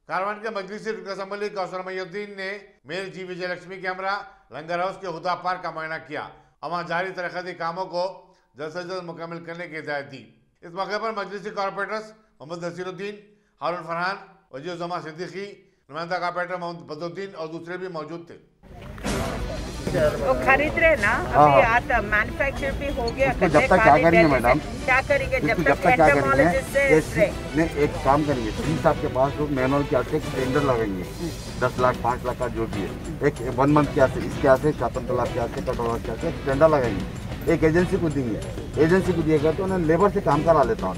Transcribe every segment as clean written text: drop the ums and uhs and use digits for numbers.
कारवान के मजलिसी रुकन असम्बली कौसर मईउद्दीन ने मेयर जी विजयलक्ष्मी कैमरा लंगर हाउस के हुदा पार्क का मुआयना किया। वहाँ जारी तरक्याती कामों को जल्द से जल्द मुकम्मल करने की हिदायत दी। इस मौके पर मजलिसी कॉर्पोरेटर्स मोहम्मद नसीरुद्दीन, हारून फरहान, वजीर जमा सिद्दीकी, नुमाइंदा कॉर्पोरेटर मोहम्मद बदरुद्दीन और दूसरे भी मौजूद थे। वो खरीद रहे ना, अभी आता मैन्युफैक्चर भी हो गया। जब तक क्या करेंगे मैडम, क्या करेंगे जब तक क्या करेंगे, से एक काम करेंगे, प्लीज आपके पास लोग मैनुअल के आते टेंडर लगाएंगे 10 लाख 5 लाख का जो भी है, एक 1 मंथ के आते इसके आते शातम तालाब के आते कटोरा के आते टेंडर लगाएंगे, एक एजेंसी को देंगे, एजेंसी को दिएगा तो उन्हें लेबर से काम करा लेता हूँ,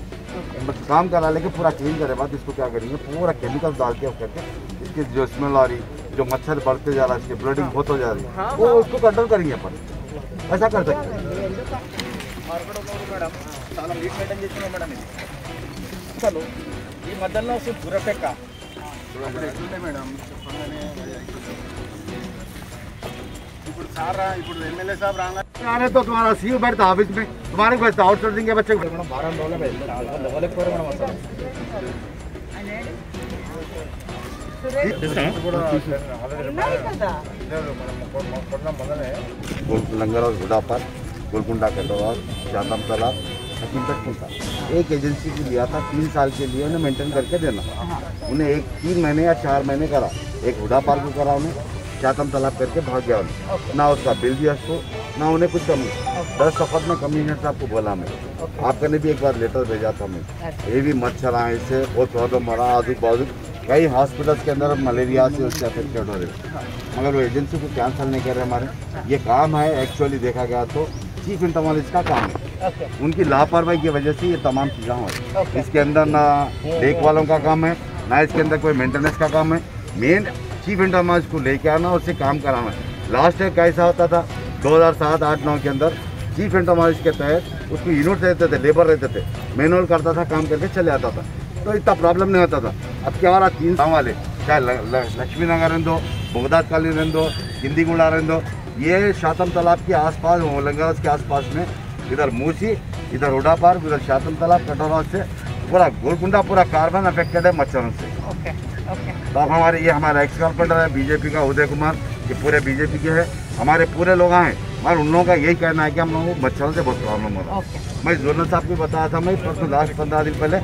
काम करा लेके पूरा क्लीन करे बाद इसको क्या करेंगे पूरा केमिकल डाल के करके इसकी जो स्मेल आ रही, जो मच्छर बढ़ते जा रहा है, इसकी ब्लडिंग बहुत हो जा रही है, वो उसको कंट्रोल करेंगे अपन, ऐसा कर सकते हैं। చలో ఈ మధ్యలో దూరపెక్క ఇప్పుడు సార్ ఇప్పుడు ఎమ్మెల్యే సాబ్ आने तो तुम्हारा सीओ बैठता ऑफिस में, तुम्हारे बैठता आउटसोर्सिंग के बच्चे को लंगर और हुडा पार्क, गोलकुंडा कटोरा, शातम तालाब, हकीमत था। एक एजेंसी को लिया था 3 साल के लिए उन्हें मेंटेन करके देना। उन्हें 3 महीने या 4 महीने करा, एक हुडा पार्क को करा उन्हें, शातम तालाब करके भाग गया उन्हें, ना उसका बिल दिया उसको, ना उन्हें कुछ कमी। 10 सफर में कमिश्नर साहब को बोला मैं, आपका ने भी एक बार लेटर भेजा था मैं, ये भी मच्छर आए इससे बहुत प्रॉब्लम हो रहा, आजू बाजू कई हॉस्पिटल्स के अंदर मलेरिया से उससे अफेक्टेड हो रहे, मगर वो एजेंसी को कैंसिल नहीं कर रहे हमारे। ये काम है एक्चुअली देखा गया तो चीफ इंटरमोलॉजिस्ट का काम है, उनकी लापरवाही की वजह से ये तमाम चीज़ें हो रही। इसके अंदर ना देख वालों का काम है, ना इसके अंदर कोई मेंटेनेंस का काम है, मेन चीफ इंटरमोलॉजिस्ट को लेके आना उससे काम कराना है। लास्ट ईयर कैसा होता था 2007, 8, 9 के अंदर चीफ इंटरमोलॉजिस्ट के तहत उसको यूनिट रहते थे, लेबर रहते थे, मैनुअल करता था, काम करके चले आता था, तो इतना प्रॉब्लम नहीं होता था। अब क्या हो रहा 3 गाँव वाले चाहे लक्ष्मी नगर रहने दो, बगदाद कॉलोनी रहने दो, हिंदी गुड़ा रहने दो, ये शातम तालाब के आसपास लंगर के आसपास में इधर मूसी, इधर हुडा पार्क, उधर शातम तालाब कटोरा से पूरा गोलकुंडा पूरा कार्बन अफेक्टेड है मच्छरों से। तो अब हमारे ये हमारा एक्स कॉर्पोरेटर है बीजेपी का उदय कुमार, ये पूरे बीजेपी के है, हमारे पूरे लोग आए, मगर उन लोगों का यही कहना है कि हम लोगों को मच्छरों से बहुत प्रॉब्लम हो रहा है। मैं जोनल साहब को बताया था, मैं परसों लास्ट 15 दिन पहले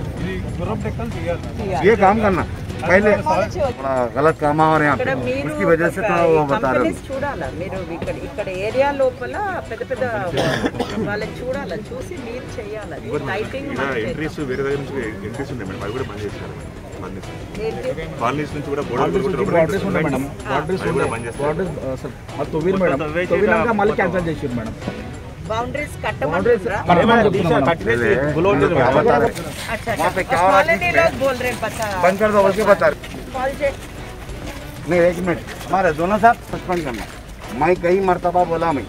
ये काम करना, पहले थोड़ा गलत काम हो रहे हैं उसकी वजह से थोड़ा वो बता रहे हैं। చూడాలా మీరు ఇక్కడ ఏరియా లోపల పెద్ద పెద్ద వాళ్ళని చూడాలా, చూసి మీరు చేయాలి లైటింగ్ ఎంట్రీస్ వేరే దగ్గర నుంచి ఎంట్రీస్ ఉన్నాయి మేడం, అవి కూడా బంద్ చేశారు బార్లీస్ నుంచి కూడా మళ్ళీ క్యాన్సిల్ చేసారు మేడం। बाउंड्रीज वहाँ पे क्या बोल रहे बंद कर दो बल्कि बता नहीं, 1 मिनट हमारे दोनों साहब सस्पेंड करना। मैं कई मरतबा बोला मैं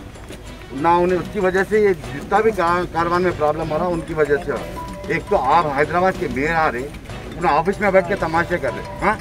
ना उन्हें, उसकी वजह से ये जितना भी कारवान में प्रॉब्लम हो रहा उनकी वजह से हो रहा। एक तो आप हैदराबाद के मेयर आ रहे, अपने ऑफिस में बैठ के तमाशे कर रहे, हाँ